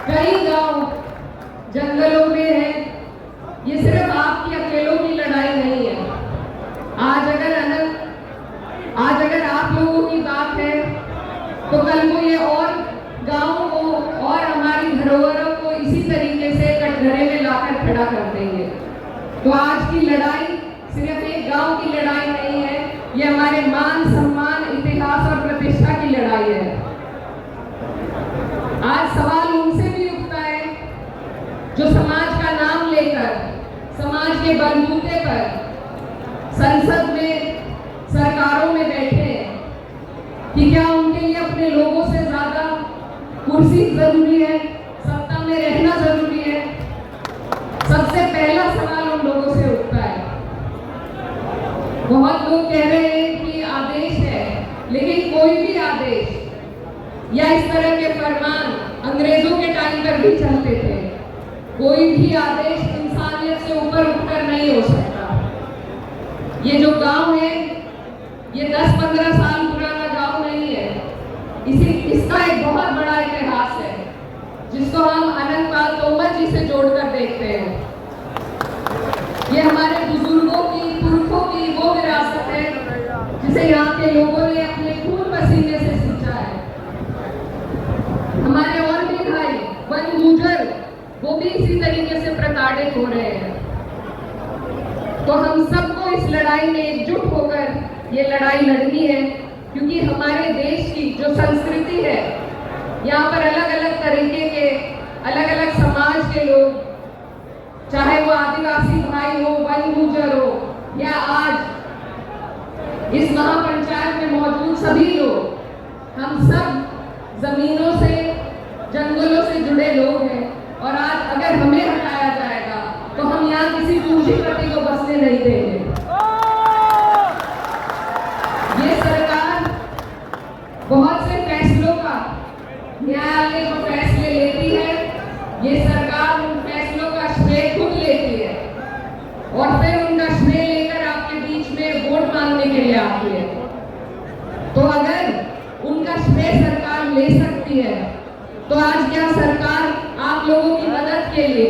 कई गांव जंगलों में है। ये सिर्फ आपकी अकेलों की लड़ाई नहीं है। आज अगर आप लोगों की बात है तो कल को ये और गांवों को और हमारी धरोहरों को इसी तरीके से कटघरे में लाकर खड़ा कर देंगे। तो आज की लड़ाई सिर्फ एक गांव की लड़ाई नहीं है, ये हमारे मान सम्मान, इतिहास और प्रतिष्ठा की लड़ाई है। आज सवाल उनसे भी उठता है जो समाज का नाम लेकर समाज के बलबूते पर संसद में, सरकारों में बैठे हैं कि क्या उनके लिए अपने लोगों से ज्यादा कुर्सी जरूरी है, सत्ता में रहना जरूरी है। सबसे पहला सवाल उन लोगों से उठता है। बहुत लोग कह रहे हैं कि आदेश है, लेकिन कोई भी आदेश या इस तरह के फरमान अंग्रेजों के टाइम पर भी चलते थे। कोई भी आदेश इंसानियत से ऊपर उठकर नहीं हो सकता। ये जो गांव है ये 10-15 साल पुराना गांव नहीं है। इसका एक बहुत बड़ा इतिहास है जिसको हम अनंतपाल तोमर जी से जोड़कर देखते हैं। ये हमारे बुजुर्गों की, पुरखों की वो विरासत है जिसे यहाँ के लोगों ने अपने खून पसीने से सींचा है। हमारे और भी भाई वन गुजर वो भी इसी तरीके से प्रताड़ित हो रहे हैं। तो हम सबको इस लड़ाई में एकजुट होकर ये लड़ाई लड़नी है, क्योंकि हमारे देश की जो संस्कृति है, यहाँ पर अलग अलग तरीके के, अलग अलग समाज के लोग, चाहे वो आदिवासी भाई हो, वन गुजर हो, या आज इस महापंचायत में मौजूद सभी लोग, हम सब जमीनों से, जंगलों से जुड़े लोग हैं। और आज अगर हमें हटाया जाएगा तो हम यहाँ किसी पूंजीपति को बसने नहीं देंगे। ये सरकार बहुत से फैसलों का न्यायालय को फैसले लेती है। ये सरकार उन फैसलों का श्रेय खुद लेती है और फिर उनका श्रेय लेकर आपके बीच में वोट मांगने के लिए आती है। तो अगर उनका श्रेय सरकार ले सकती है तो आज क्या सरकार आप लोगों की मदद के लिए,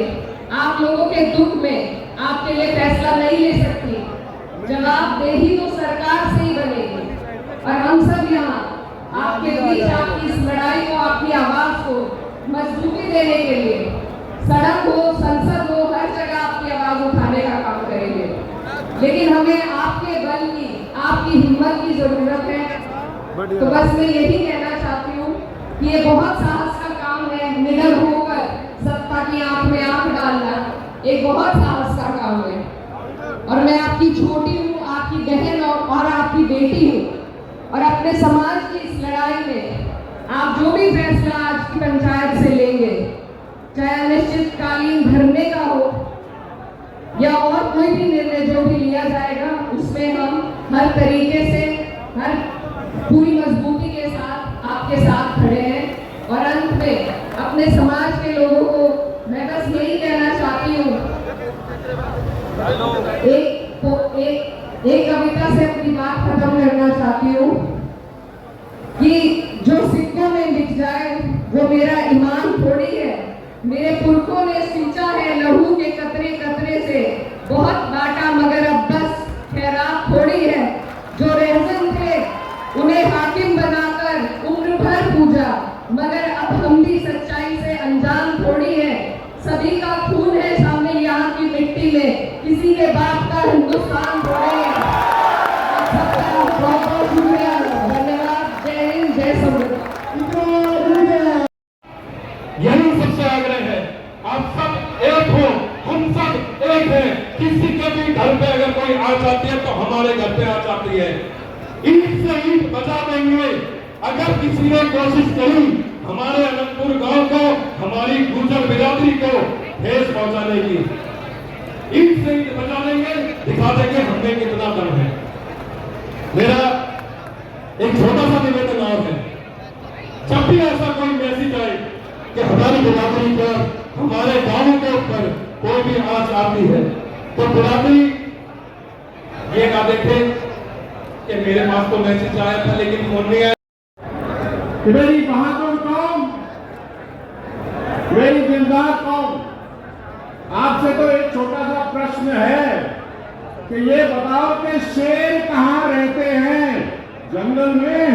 आप लोगों के दुख में आपके लिए फैसला नहीं ले सकती? जवाबदेही तो सरकार से ही बनेगी। और हम सब यहाँ आपके बीच आपकी इस लड़ाई को, आपकी आवाज को मजबूती देने के लिए सड़क हो, संसद हो, हर जगह आपकी आवाज उठाने का काम करेंगे। लेकिन हमें आपके बल की, आपकी हिम्मत की जरूरत है। तो बस मैं यही कहना चाहती हूँ कि ये बहुत साहस का काम है। निडर होकर सत्ता की आंख में आंख डालना एक बहुत साहस का काम है। और मैं आपकी छोटी हूँ, आपकी बहन और आपकी बेटी हूँ। और अपने समाज की इस लड़ाई में आप जो भी फैसला आज की पंचायत से लेंगे, चाहे अनिश्चितकालीन धरने का हो या और कोई भी निर्णय जो भी लिया जाएगा, उसमें हम हर तरीके से, हर पूरी मजबूती के साथ आपके साथ खड़े हैं। और अंत में अपने समाज के लोगों को मैं बस यही कहना चाहती हूँ, एक कविता से अपनी बात खत्म करना चाहती हूँ कि जो सिक्कों में लिख जाए वो मेरा ईमान थोड़ी है। मेरे पुरखों ने सींचा है लहू के कतरे कतरे से, बहुत बांटा मगर अब बस खैरात थोड़ी है। जो रहसन थे उन्हें हाकिम बनाकर उम्र भर पूजा, मगर अब हम भी सच्चाई से अनजान थोड़ी है। सभी का खून है शामिल यहाँ की मिट्टी में, किसी के बाप का हिंदुस्तान थोड़े है। बहुत बहुत शुक्रिया, धन्यवाद। जय हिंद, जय समृद्ध। यही सबसे आग्रह है, आप सब एक हो, हम सब एक हैं। किसी के भी घर पे अगर कोई आ जाती है तो हमारे घर पे आ जाती है। ईट से ईट बचा देंगे। अगर किसी ने कोशिश की हमारे अनंतपुर गांव को, हमारी गुर्जर बिरादरी को ठेस पहुंचाने की, ईट से ईट बचा देंगे, दिखा देंगे हमें कितना दम है। मेरा एक छोटा सा निवेदन और है, जब भी ऐसा कोई मैसेज आए कि हमारी बिरादरी पर, हमारे गांव के ऊपर कोई भी आंच आती है, तो बिरादरी ये ना देखे कि मेरे पास तो मैसेज आया था लेकिन फोन नहीं आया। मेरी बहादुर कौम, मेरी जमींदार कौन? आपसे तो एक छोटा सा प्रश्न है कि ये बताओ कि शेर कहाँ रहते हैं? जंगल में।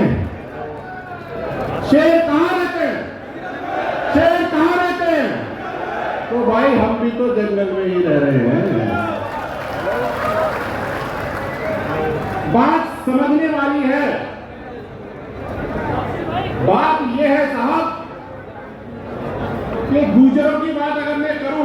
शेर कहाँ रहते हैं? शेर कहाँ रहते हैं? तो भाई हम भी तो जंगल में ही रह रहे हैं। बात समझने वाली है। बात यह है साहब कि गुर्जरों की बात अगर मैं करूं,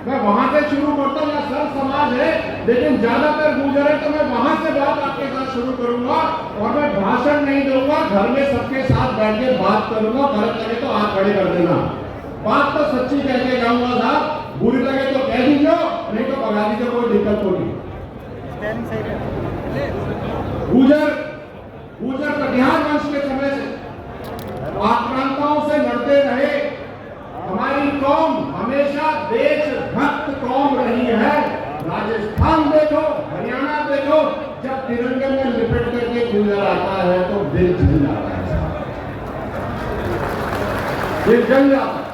मैं वहां से शुरू करता हूं। या सर्व समाज है, लेकिन ज्यादातर गुर्जर है, तो मैं वहां से बात आपके साथ शुरू करूंगा। और मैं भाषण नहीं दूंगा, घर में सबके साथ बैठ के बात करूंगा। गलत लगे तो हाथ खड़े कर देना। बात तो सच्ची कह के जाऊंगा साहब। बुरी लगे तो कह दीजिए, नहीं तो भगा दीजिए, कोई दिक्कत होगी। गुर्जर कटिहार वंश के समय से आक्रांताओं से लड़ते रहे। हमारी कौम हमेशा देशभक्त कौम रही है। राजस्थान देखो, हरियाणा देखो, जब तिरंगे में लिपट करके गुजर आता है तो दिल जल जाता है, दिल जल जाता है।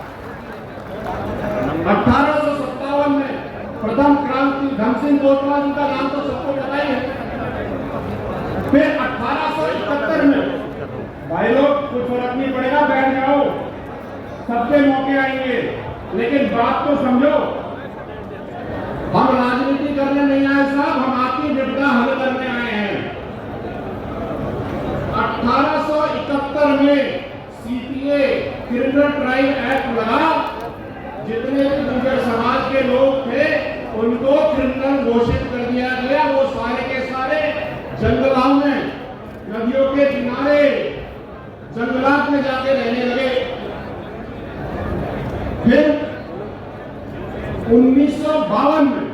1857 में प्रथम क्रांति धन सिंह कोटवाल जी का नाम तो सबको पता ही है। फिर 1871 में, भाई लोग कुछ फर्क नहीं पड़ेगा, बैठ जाओ, सबके मौके आएंगे, लेकिन बात तो समझो। हम राजनीति करने नहीं आए साहब, हम आपकी विपदा हल करने आए हैं। 1871 में सीपीए क्रिमिनल ट्राइब एक्ट लगा। जितने भी गुर्जर समाज के लोग थे उनको क्रिमिनल घोषित कर दिया गया। वो सारे के सारे जंगलों में, नदियों के किनारे, जंगलात में जाके रहने लगे। फिर 1952 में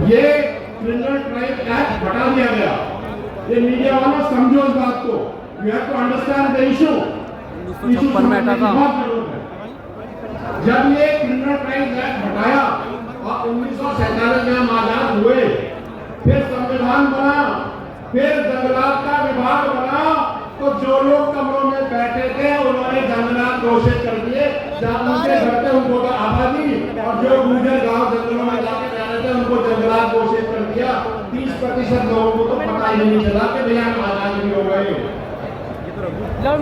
ये क्रिमिनल ट्राइब एक्ट हटा दिया गया। ये मीडिया वालों समझो इस बात को। You have to understand the issue. 1956 में हटा था। जब ये क्रिमिनल ट्राइब एक्ट हटाया और 1947 में हम आजाद हुए, फिर संविधान बना, फिर जंगलात का विभाग बना, तो जो लोग कमरों में बैठे थे उन्होंने जंगलात घोषित कर दिए। जब उनके घर थे उनको तो आबादी, और जो गुर्जर गांव जंगलों में जाके रह रहे थे उनको जंगलात घोषित कर दिया। 30% लोगों को तो पता ही नहीं चला कि भैया हम आजाद भी हो गए।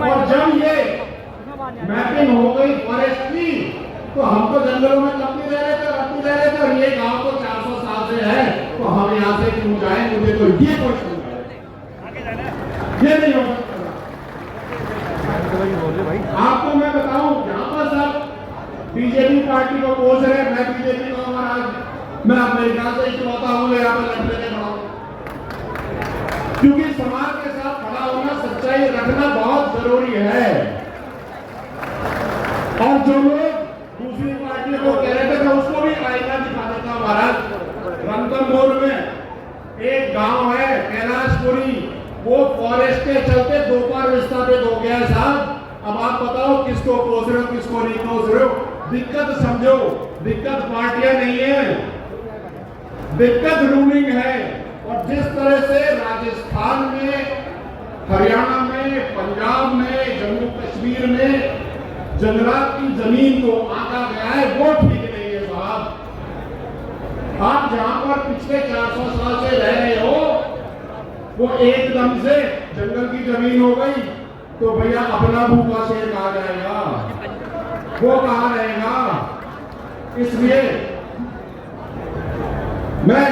और जब ये मैपिंग हो गई फॉरेस्ट की, तो हम तो जंगलों में कब भी रह रहे थे, अब भी रह रहे थे। और ये गांव तो 400 साल से है, तो हम यहाँ से क्यों जाए? मुझे तो ये क्वेश्चन ये नहीं हो सकता। आपको मैं बताऊं, यहाँ पर सब बीजेपी पार्टी को पोष रहे। मैं बीजेपी को आज मैं अमेरिका से इकलौता हूँ यहाँ पर लड़ने के खड़ा हूँ, क्योंकि समाज के साथ खड़ा होना, सच्चाई रखना बहुत जरूरी है। और जो लोग दूसरी पार्टी को कह रहे थे, मैं उसको भी आईना दिखा देता हूं। महाराज, रणथंभौर में एक गांव है कैलाशपुरी, वो फॉरेस्ट के चलते दोपहर विस्थापित हो गया है साहब। अब आप बताओ किसको पोस रहे हो, किसको नहीं पोस रहे हो? दिक्कत समझो, दिक्कत पार्टियां नहीं है, दिक्कत रूलिंग है। और जिस तरह से राजस्थान में, हरियाणा में, पंजाब में, जम्मू कश्मीर में जंगलात की जमीन को आंका गया है, वो ठीक नहीं है साहब। आप जहां पर पिछले 400 साल से रह रहे हो, वो एकदम से जंगल की जमीन हो गई, तो भैया अपना भूखा शेर कहा जाएगा? वो कहां रहेगा? इसलिए मैं